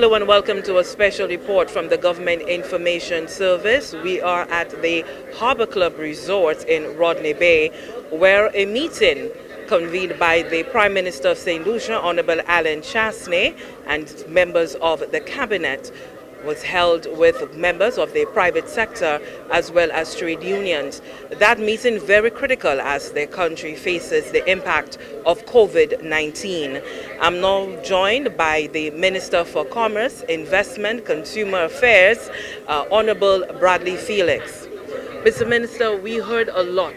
Hello and welcome to a special report from the Government Information Service. We are at the Harbour Club Resort in Rodney Bay, where a meeting convened by the Prime Minister of St. Lucia, Honorable Alan Chasney, and members of the Cabinet was held with members of the private sector as well as trade unions. That meeting very critical as the country faces the impact of COVID-19. I'm now joined by the Minister for Commerce, Investment, Consumer Affairs, Honorable Bradley Felix. Mr. Minister, we heard a lot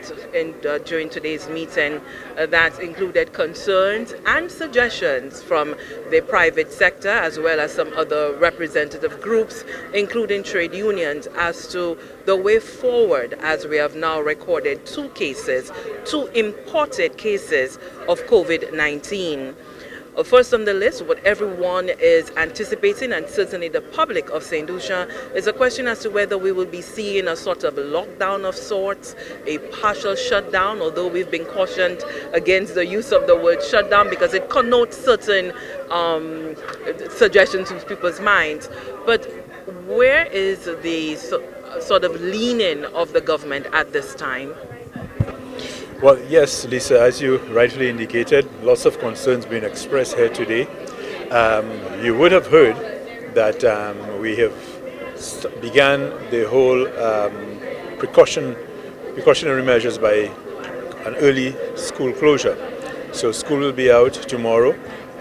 during today's meeting that included concerns and suggestions from the private sector as well as some other representative groups, including trade unions, as to the way forward as we have now recorded two imported cases of COVID-19. First on the list, what everyone is anticipating, and certainly the public of St. Lucia, is a question as to whether we will be seeing a sort of lockdown of sorts, a partial shutdown, although we've been cautioned against the use of the word shutdown because it connotes certain suggestions in people's minds. But where is the sort of leaning of the government at this time? Well, yes, Lisa, as you rightly indicated, lots of concerns being expressed here today. You would have heard that we have began the whole precautionary measures by an early school closure. So school will be out tomorrow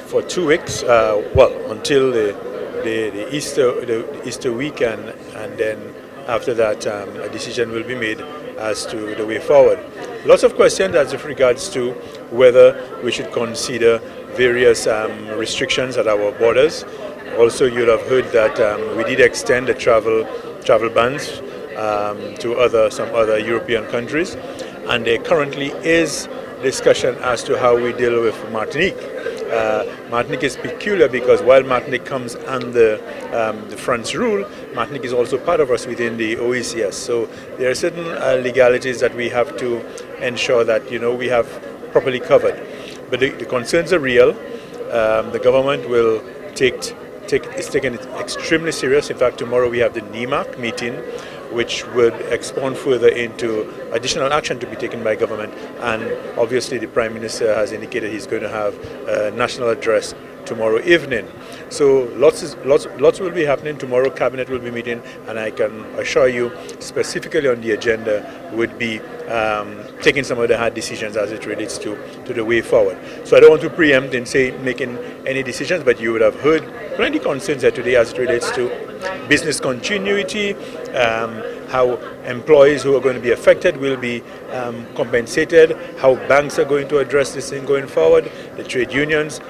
for 2 weeks, until the Easter weekend, and then after that a decision will be made as to the way forward. Lots of questions as of regards to whether we should consider various restrictions at our borders. Also, you'll have heard that we did extend the travel bans to some other European countries, and there currently is discussion as to how we deal with Martinique. Martinique is peculiar because while Martinique comes under the France rule, Martinique is also part of us within the OECS. So there are certain legalities that we have to ensure that we have properly covered. But the concerns are real. The government will is taking it extremely serious. In fact, tomorrow we have the NEMAC meeting, which would expand further into additional action to be taken by government. And obviously the Prime Minister has indicated he's going to have a national address tomorrow evening. So lots will be happening tomorrow. Cabinet will be meeting, and I can assure you specifically on the agenda would be taking some of the hard decisions as it relates to the way forward. So I don't want to preempt and say making any decisions, but you would have heard plenty of concerns here today as it relates to business continuity, how employees who are going to be affected will be compensated, how banks are going to address this thing going forward, the trade unions.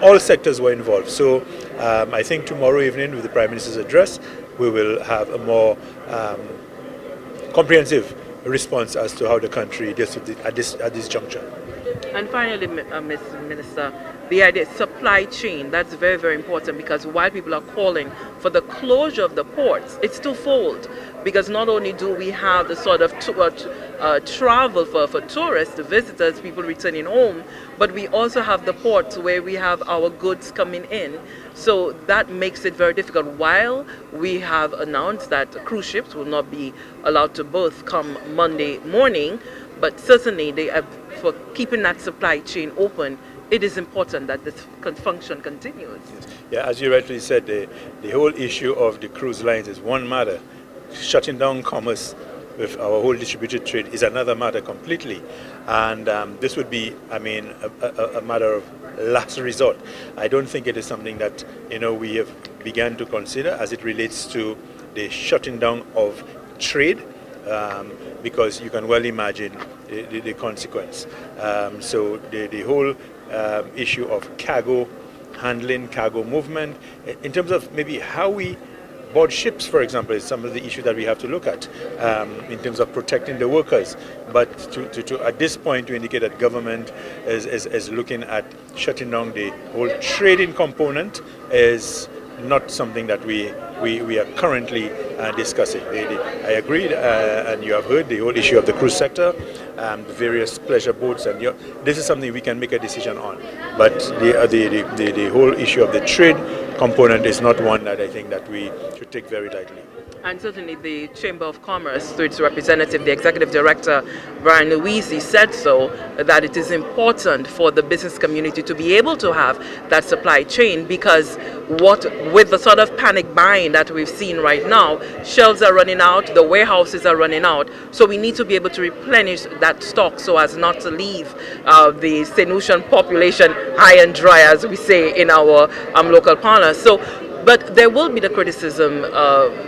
All sectors were involved. So I think tomorrow evening with the Prime Minister's address, we will have a more comprehensive response as to how the country deals with it at this juncture. And finally, Mr. Minister, the idea of supply chain, that's very, very important, because while people are calling for the closure of the ports, it's twofold. Because not only do we have the sort of travel for tourists, the visitors, people returning home, but we also have the ports where we have our goods coming in. So that makes it very difficult. While we have announced that cruise ships will not be allowed to both come Monday morning, but certainly for keeping that supply chain open, it is important that this function continues. Yes. Yeah, as you rightly said, the whole issue of the cruise lines is one matter. Shutting down commerce with our whole distributed trade is another matter completely. And this would be, a matter of last resort. I don't think it is something that, we have begun to consider as it relates to the shutting down of trade, because you can well imagine the consequence. So the whole issue of cargo handling, cargo movement, in terms of maybe how we board ships, for example, is some of the issues that we have to look at in terms of protecting the workers. But to at this point to indicate that government is looking at shutting down the whole trading component is not something that we we are currently discussing. I agreed, and you have heard the whole issue of the cruise sector, the various pleasure boats, and this is something we can make a decision on. But the whole issue of the trade component is not one that I think that we should take very lightly. And certainly the Chamber of Commerce, through its representative, the Executive Director, Brian Louisi, said so, that it is important for the business community to be able to have that supply chain, because with the sort of panic buying that we've seen right now, shelves are running out, the warehouses are running out, so we need to be able to replenish that stock so as not to leave the St. Lucian population high and dry, as we say in our local parlor. But there will be the criticism,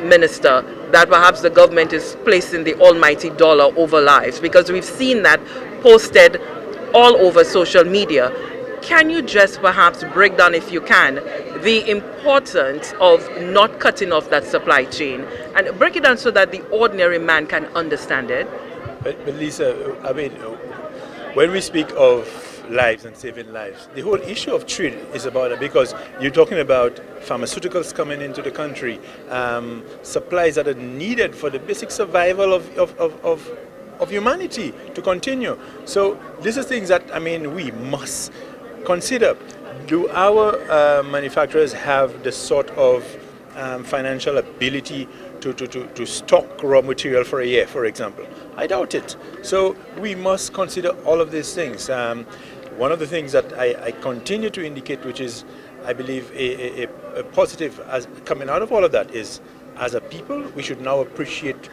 Minister, that perhaps the government is placing the almighty dollar over lives, because we've seen that posted all over social media. Can you just perhaps break down, if you can, the importance of not cutting off that supply chain, and break it down so that the ordinary man can understand it? But Lisa, I mean, when we speak of lives and saving lives, the whole issue of trade is about it, because you're talking about pharmaceuticals coming into the country, supplies that are needed for the basic survival of humanity to continue. So these are things that, I mean, we must consider. Do our manufacturers have the sort of financial ability to stock raw material for a year, for example? I doubt it. So we must consider all of these things. One of the things that I continue to indicate, which is, I believe, a positive as coming out of all of that, is, as a people, we should now appreciate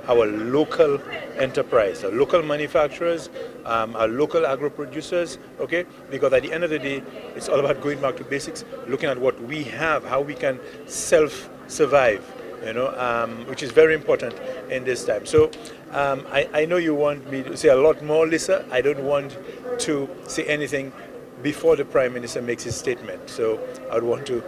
our local enterprise, our local manufacturers, our local agro producers, okay? Because at the end of the day, it's all about going back to basics, looking at what we have, how we can self-survive, which is very important in this time. So I know you want me to say a lot more, Lisa. I don't want to say anything before the Prime Minister makes his statement. So I'd want to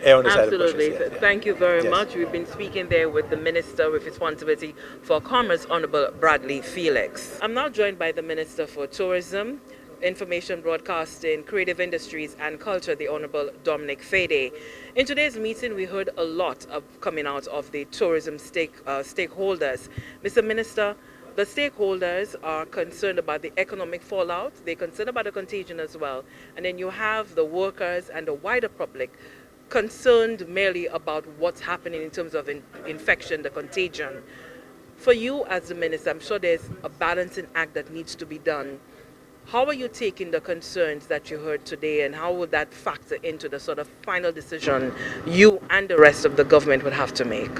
err on the side of caution. Absolutely. Thank you very much. We've been speaking there with the Minister with Responsibility for Commerce, Honorable Bradley Felix. I'm now joined by the Minister for Tourism, Information Broadcasting, Creative Industries and Culture, the Honorable Dominic Fede. In today's meeting, we heard a lot coming out of the tourism stakeholders. Mr. Minister, the stakeholders are concerned about the economic fallout. They're concerned about the contagion as well. And then you have the workers and the wider public concerned merely about what's happening in terms of infection, the contagion. For you as the minister, I'm sure there's a balancing act that needs to be done. How are you taking the concerns that you heard today, and how would that factor into the sort of final decision you and the rest of the government would have to make?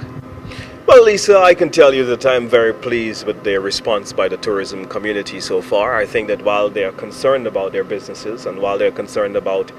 Well, Lisa, I can tell you that I'm very pleased with the response by the tourism community so far. I think that while they are concerned about their businesses and while they're concerned about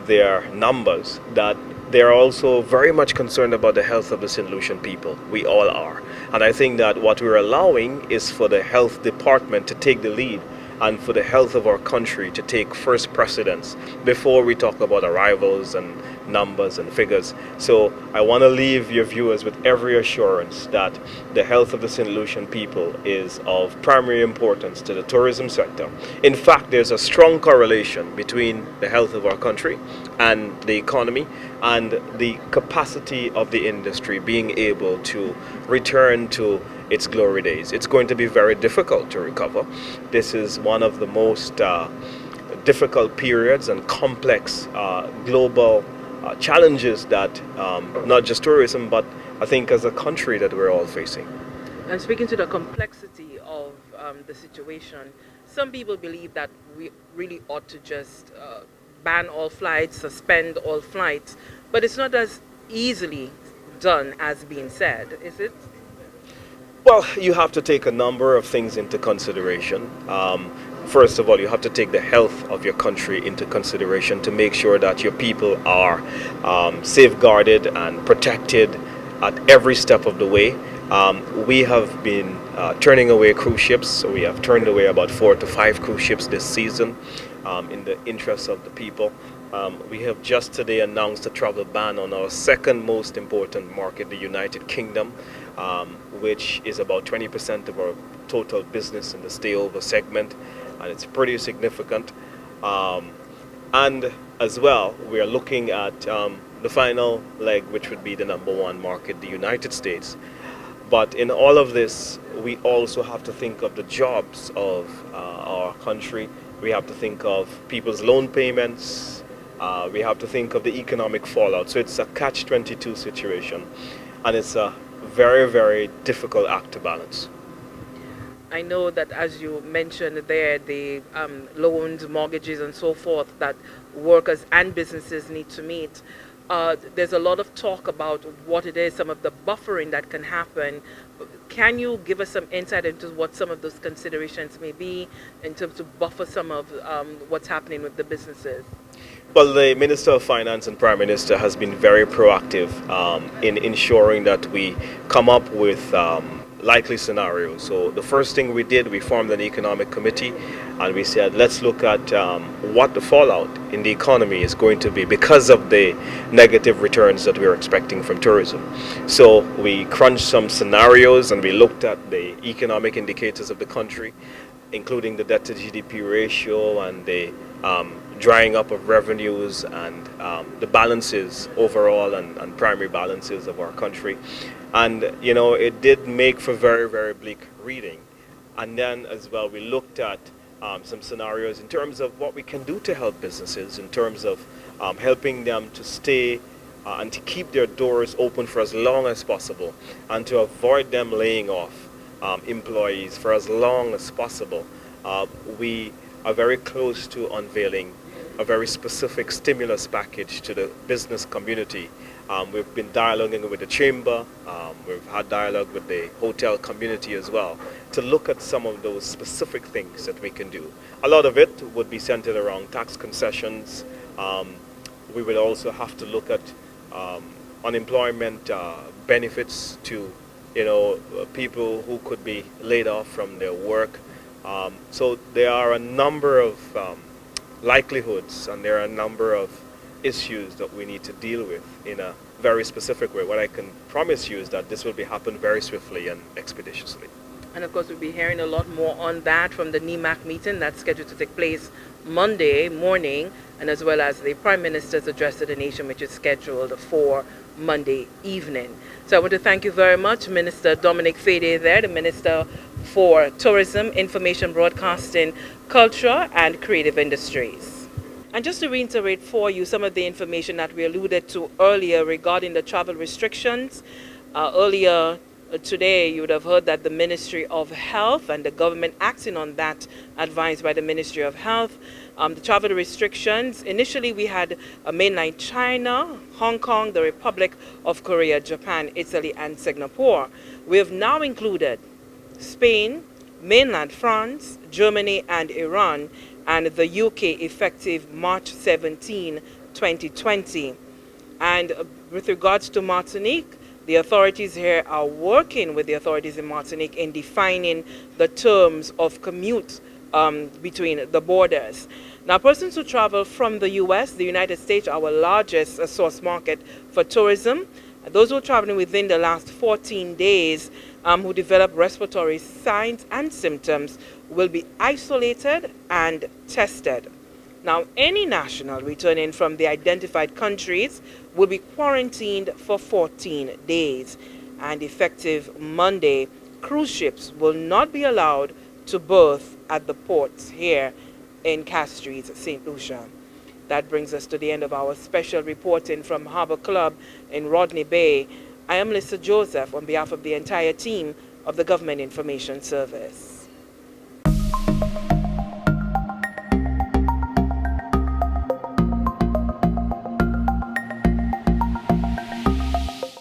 their numbers, that they're also very much concerned about the health of the St. Lucian people. We all are. And I think that what we're allowing is for the health department to take the lead and for the health of our country to take first precedence before we talk about arrivals and numbers and figures. So I want to leave your viewers with every assurance that the health of the St. Lucian people is of primary importance to the tourism sector. In fact, there's a strong correlation between the health of our country and the economy and the capacity of the industry being able to return to its glory days. It's going to be very difficult to recover. This is one of the most difficult periods and complex global challenges that not just tourism, but I think as a country that we're all facing. And speaking to the complexity of the situation, some people believe that we really ought to just ban all flights, suspend all flights, but it's not as easily done as being said, is it? Well, you have to take a number of things into consideration. First of all, you have to take the health of your country into consideration to make sure that your people are safeguarded and protected at every step of the way. We have been turning away cruise ships, so we have turned away about 4 to 5 cruise ships this season in the interest of the people. We have just today announced a travel ban on our second most important market, the United Kingdom, which is about 20% of our total business in the stay-over segment, and it's pretty significant. And as well, we are looking at the final leg, which would be the number one market, the United States. But in all of this, we also have to think of the jobs of our country. We have to think of people's loan payments. We have to think of the economic fallout. So it's a catch-22 situation, and it's a very, very difficult act to balance. I know that, as you mentioned there, the loans, mortgages, and so forth that workers and businesses need to meet. There's a lot of talk about what it is, some of the buffering that can happen. Can you give us some insight into what some of those considerations may be in terms to buffer some of what's happening with the businesses? Well, the Minister of Finance and Prime Minister has been very proactive in ensuring that we come up with likely scenarios. So the first thing we did, we formed an economic committee, and we said, let's look at what the fallout in the economy is going to be because of the negative returns that we're expecting from tourism. So we crunched some scenarios, and we looked at the economic indicators of the country, including the debt to GDP ratio and the drying up of revenues and the balances overall and primary balances of our country. And, you know, it did make for very, very bleak reading. And then as well, we looked at some scenarios in terms of what we can do to help businesses, in terms of helping them to stay and to keep their doors open for as long as possible, and to avoid them laying off employees for as long as possible. We are very close to unveiling a very specific stimulus package to the business community. We've been dialoguing with the chamber, we've had dialogue with the hotel community as well, to look at some of those specific things that we can do. A lot of it would be centered around tax concessions. We will also have to look at unemployment benefits to, you know, people who could be laid off from their work. So there are a number of likelihoods, and there are a number of issues that we need to deal with in a very specific way. What I can promise you is that this will be happen very swiftly and expeditiously. And of course, we'll be hearing a lot more on that from the NEMAC meeting that's scheduled to take place Monday morning, and as well as the Prime Minister's address to the nation, which is scheduled for Monday evening. So I want to thank you very much, Minister Dominic Fede there, the Minister for Tourism, Information Broadcasting, Culture and Creative Industries. And just to reiterate for you some of the information that we alluded to earlier regarding the travel restrictions. Earlier today, you would have heard that the Ministry of Health and the government acting on that advised by the Ministry of Health. The travel restrictions, initially we had mainland China, Hong Kong, the Republic of Korea, Japan, Italy and Singapore. We have now included Spain, mainland France, Germany and Iran, and the UK effective March 17, 2020. And with regards to Martinique, the authorities here are working with the authorities in Martinique in defining the terms of commute between the borders. Now, persons who travel from the US, the United States, our largest source market for tourism, those who are traveling within the last 14 days who develop respiratory signs and symptoms will be isolated and tested. Now, any national returning from the identified countries will be quarantined for 14 days. And effective Monday, cruise ships will not be allowed to berth at the ports here in Castries, St. Lucia. That brings us to the end of our special reporting from Harbour Club in Rodney Bay. I am Lisa Joseph on behalf of the entire team of the Government Information Service.